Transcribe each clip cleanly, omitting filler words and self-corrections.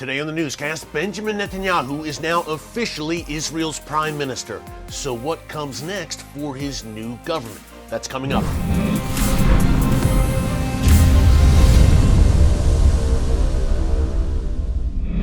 Today on the newscast, Benjamin Netanyahu is now officially Israel's prime minister. So what comes next for his new government? That's coming up.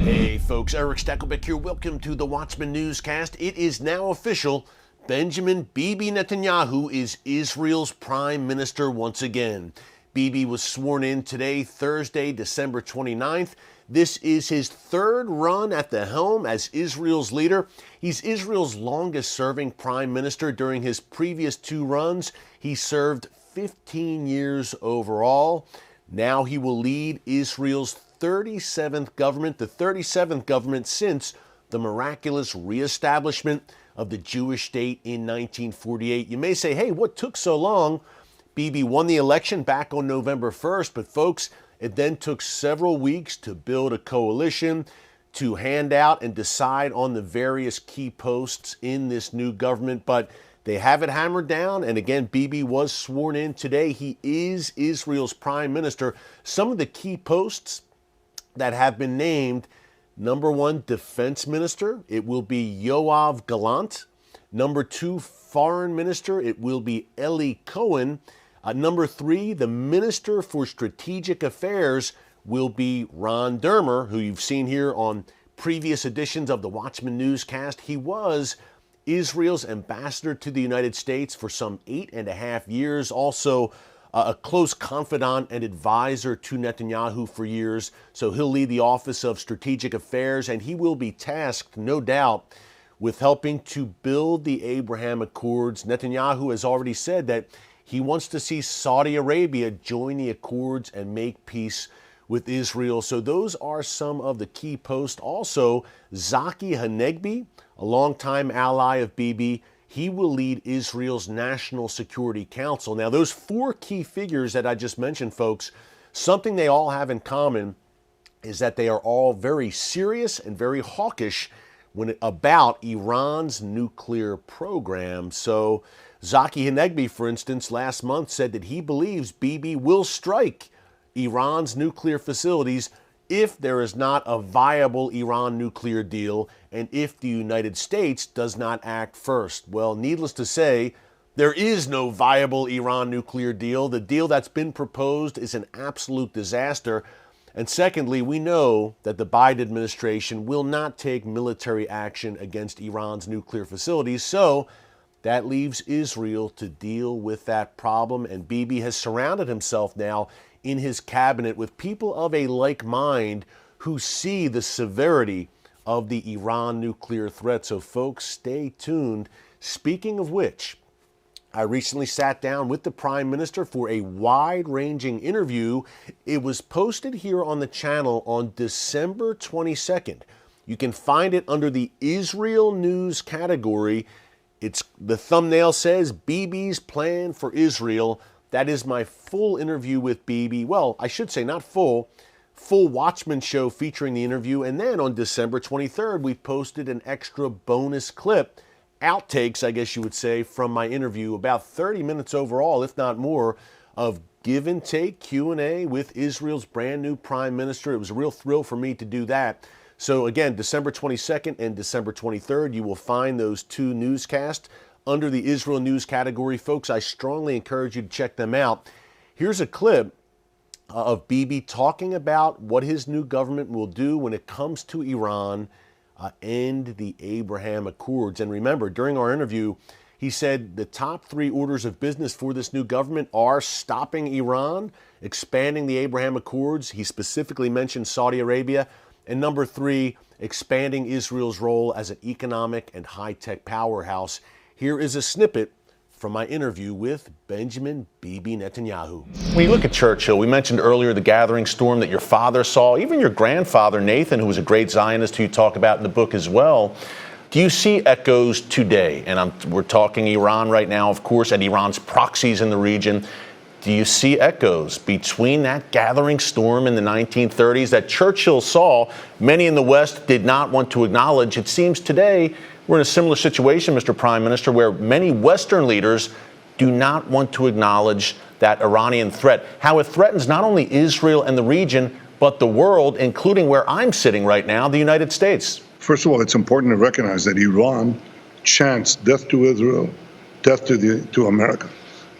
Hey folks, Eric Stakelbeck here. Welcome to the Watchman newscast. It is now official. Benjamin "Bibi" Netanyahu is Israel's prime minister once again. Bibi was sworn in today, Thursday, December 29th. This is his third run at the helm as Israel's leader. He's Israel's longest-serving prime minister. During his previous two runs, he served 15 years overall. Now he will lead Israel's 37th government, the 37th government since the miraculous reestablishment of the Jewish state in 1948. You may say, hey, what took so long? Bibi won the election back on November 1st, but folks, it then took several weeks to build a coalition, to hand out and decide on the various key posts in this new government. But they have it hammered down, and again, Bibi was sworn in today. He is Israel's prime minister. Some of the key posts that have been named: number one, defense minister, it will be Yoav Gallant. Number two, foreign minister, it will be Eli Cohen. Number three, the Minister for Strategic Affairs will be Ron Dermer, who you've seen here on previous editions of the Watchman newscast. He was Israel's ambassador to the United States for some 8.5 years, also a close confidant and advisor to Netanyahu for years. So he'll lead the Office of Strategic Affairs, and he will be tasked, no doubt, with helping to build the Abraham Accords. Netanyahu has already said that he wants to see Saudi Arabia join the Accords and make peace with Israel. So those are some of the key posts. Also, Zaki Hanegbi, a longtime ally of Bibi, he will lead Israel's National Security Council. Now, those four key figures that I just mentioned, folks, something they all have in common is that they are all very serious and very hawkish about Iran's nuclear program. So Zaki Hanegbi, for instance, last month said that he believes Bibi will strike Iran's nuclear facilities if there is not a viable Iran nuclear deal and if the United States does not act first. Well, needless to say, there is no viable Iran nuclear deal. The deal that's been proposed is an absolute disaster. And secondly, we know that the Biden administration will not take military action against Iran's nuclear facilities. So that leaves Israel to deal with that problem. And Bibi has surrounded himself now in his cabinet with people of a like mind who see the severity of the Iran nuclear threat. So folks, stay tuned. Speaking of which, I recently sat down with the Prime Minister for a wide-ranging interview. It was posted here on the channel on December 22nd. You can find it under the Israel News category. The thumbnail says, Bibi's Plan for Israel. That is my full interview with Bibi. Well, I should say not full Watchman show featuring the interview. And then on December 23rd, we posted an extra bonus clip, outtakes, I guess you would say, from my interview, about 30 minutes overall, if not more, of give and take Q&A with Israel's brand new prime minister. It was a real thrill for me to do that. So again, December 22nd and December 23rd, you will find those two newscasts under the Israel News category. Folks, I strongly encourage you to check them out. Here's a clip of Bibi talking about what his new government will do when it comes to Iran and the Abraham Accords. And remember, during our interview, he said the top three orders of business for this new government are stopping Iran, expanding the Abraham Accords. He specifically mentioned Saudi Arabia. And number three, expanding Israel's role as an economic and high-tech powerhouse. Here is a snippet from my interview with Benjamin "Bibi" Netanyahu. When you look at Churchill, we mentioned earlier the gathering storm that your father saw, even your grandfather, Nathan, who was a great Zionist who you talk about in the book as well. Do you see echoes today? And we're talking Iran right now, of course, and Iran's proxies in the region. Do you see echoes between that gathering storm in the 1930s that Churchill saw, many in the West did not want to acknowledge? It seems today we're in a similar situation, Mr. Prime Minister, where many Western leaders do not want to acknowledge that Iranian threat, how it threatens not only Israel and the region, but the world, including where I'm sitting right now, the United States. First of all, it's important to recognize that Iran chants death to Israel, death to America.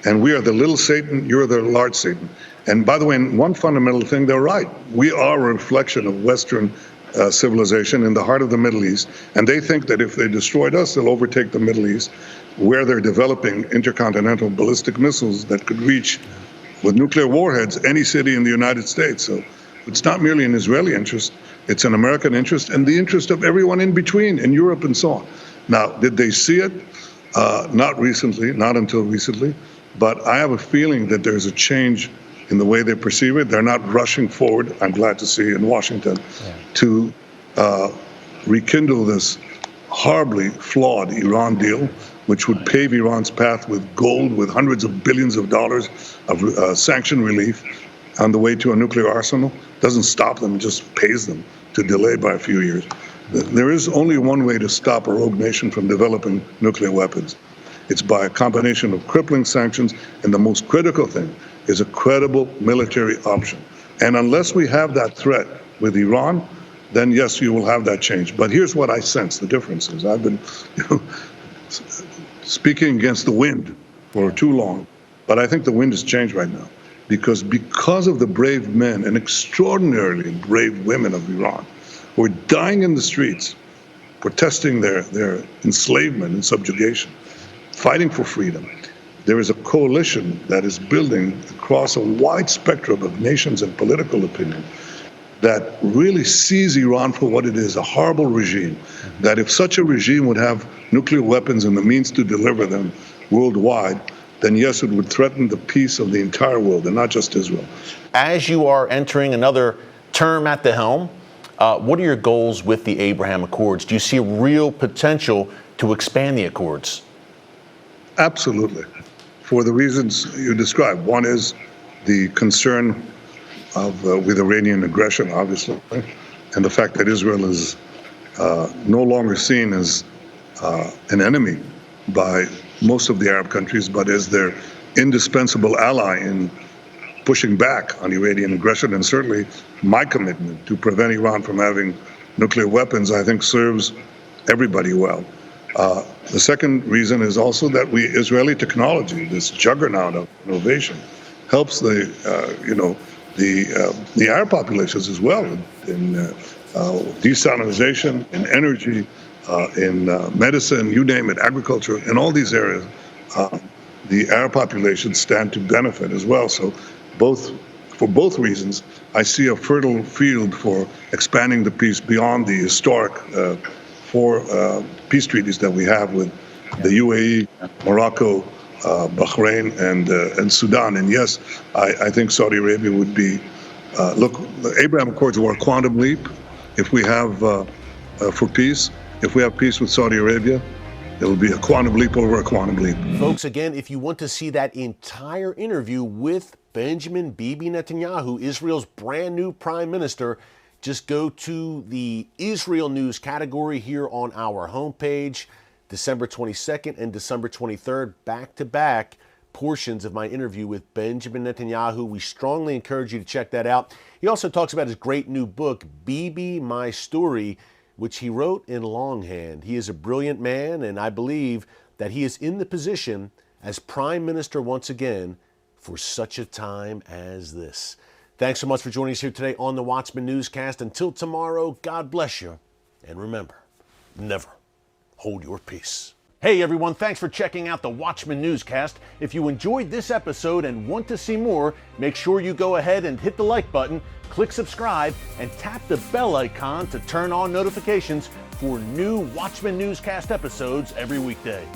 And we are the little Satan, you're the large Satan. And by the way, in one fundamental thing, they're right. We are a reflection of Western civilization in the heart of the Middle East. And they think that if they destroyed us, they'll overtake the Middle East, where they're developing intercontinental ballistic missiles that could reach, with nuclear warheads, any city in the United States. So it's not merely an Israeli interest, it's an American interest and the interest of everyone in between, in Europe and so on. Now, did they see it? Not recently, not until recently, but I have a feeling that there's a change in the way they perceive it. They're not rushing forward, I'm glad to see, in Washington, to rekindle this horribly flawed Iran deal, which would pave Iran's path with gold, with hundreds of billions of dollars of sanction relief on the way to a nuclear arsenal. Doesn't stop them, it just pays them to delay by a few years. There is only one way to stop a rogue nation from developing nuclear weapons. It's by a combination of crippling sanctions, and the most critical thing is a credible military option. And unless we have that threat with Iran, then yes, you will have that change. But here's what I sense the difference is. I've been speaking against the wind for too long, but I think the wind has changed right now. Because of the brave men and extraordinarily brave women of Iran who are dying in the streets, protesting their enslavement and subjugation, fighting for freedom, there is a coalition that is building across a wide spectrum of nations and political opinion that really sees Iran for what it is, a horrible regime, that if such a regime would have nuclear weapons and the means to deliver them worldwide, then yes, it would threaten the peace of the entire world and not just Israel. As you are entering another term at the helm, what are your goals with the Abraham Accords? Do you see real potential to expand the Accords? Absolutely, for the reasons you described. One is the concern with Iranian aggression, obviously, and the fact that Israel is no longer seen as an enemy by most of the Arab countries, but as their indispensable ally in pushing back on Iranian aggression. And certainly my commitment to prevent Iran from having nuclear weapons, I think, serves everybody well. The second reason is also that Israeli technology, this juggernaut of innovation, helps the Arab populations as well in desalinization, in energy, in medicine, you name it, agriculture, in all these areas, the Arab populations stand to benefit as well. So for both reasons, I see a fertile field for expanding the peace beyond the historic four peace treaties that we have with the UAE, Morocco, Bahrain, and Sudan. And yes, I think Saudi Arabia would be, the Abraham Accords were a quantum leap. If we have, for peace, if we have peace with Saudi Arabia, it will be a quantum leap over a quantum leap. Folks, again, if you want to see that entire interview with Benjamin Bibi Netanyahu, Israel's brand new prime minister, just go to the Israel News category here on our homepage. December 22nd and December 23rd, back-to-back portions of my interview with Benjamin Netanyahu. We strongly encourage you to check that out. He also talks about his great new book, Bibi, My Story, which he wrote in longhand. He is a brilliant man, and I believe that he is in the position as prime minister once again for such a time as this. Thanks so much for joining us here today on the Watchman Newscast. Until tomorrow, God bless you, and remember, never hold your peace. Hey everyone, thanks for checking out the Watchman Newscast. If you enjoyed this episode and want to see more, make sure you go ahead and hit the like button, click subscribe, and tap the bell icon to turn on notifications for new Watchman Newscast episodes every weekday.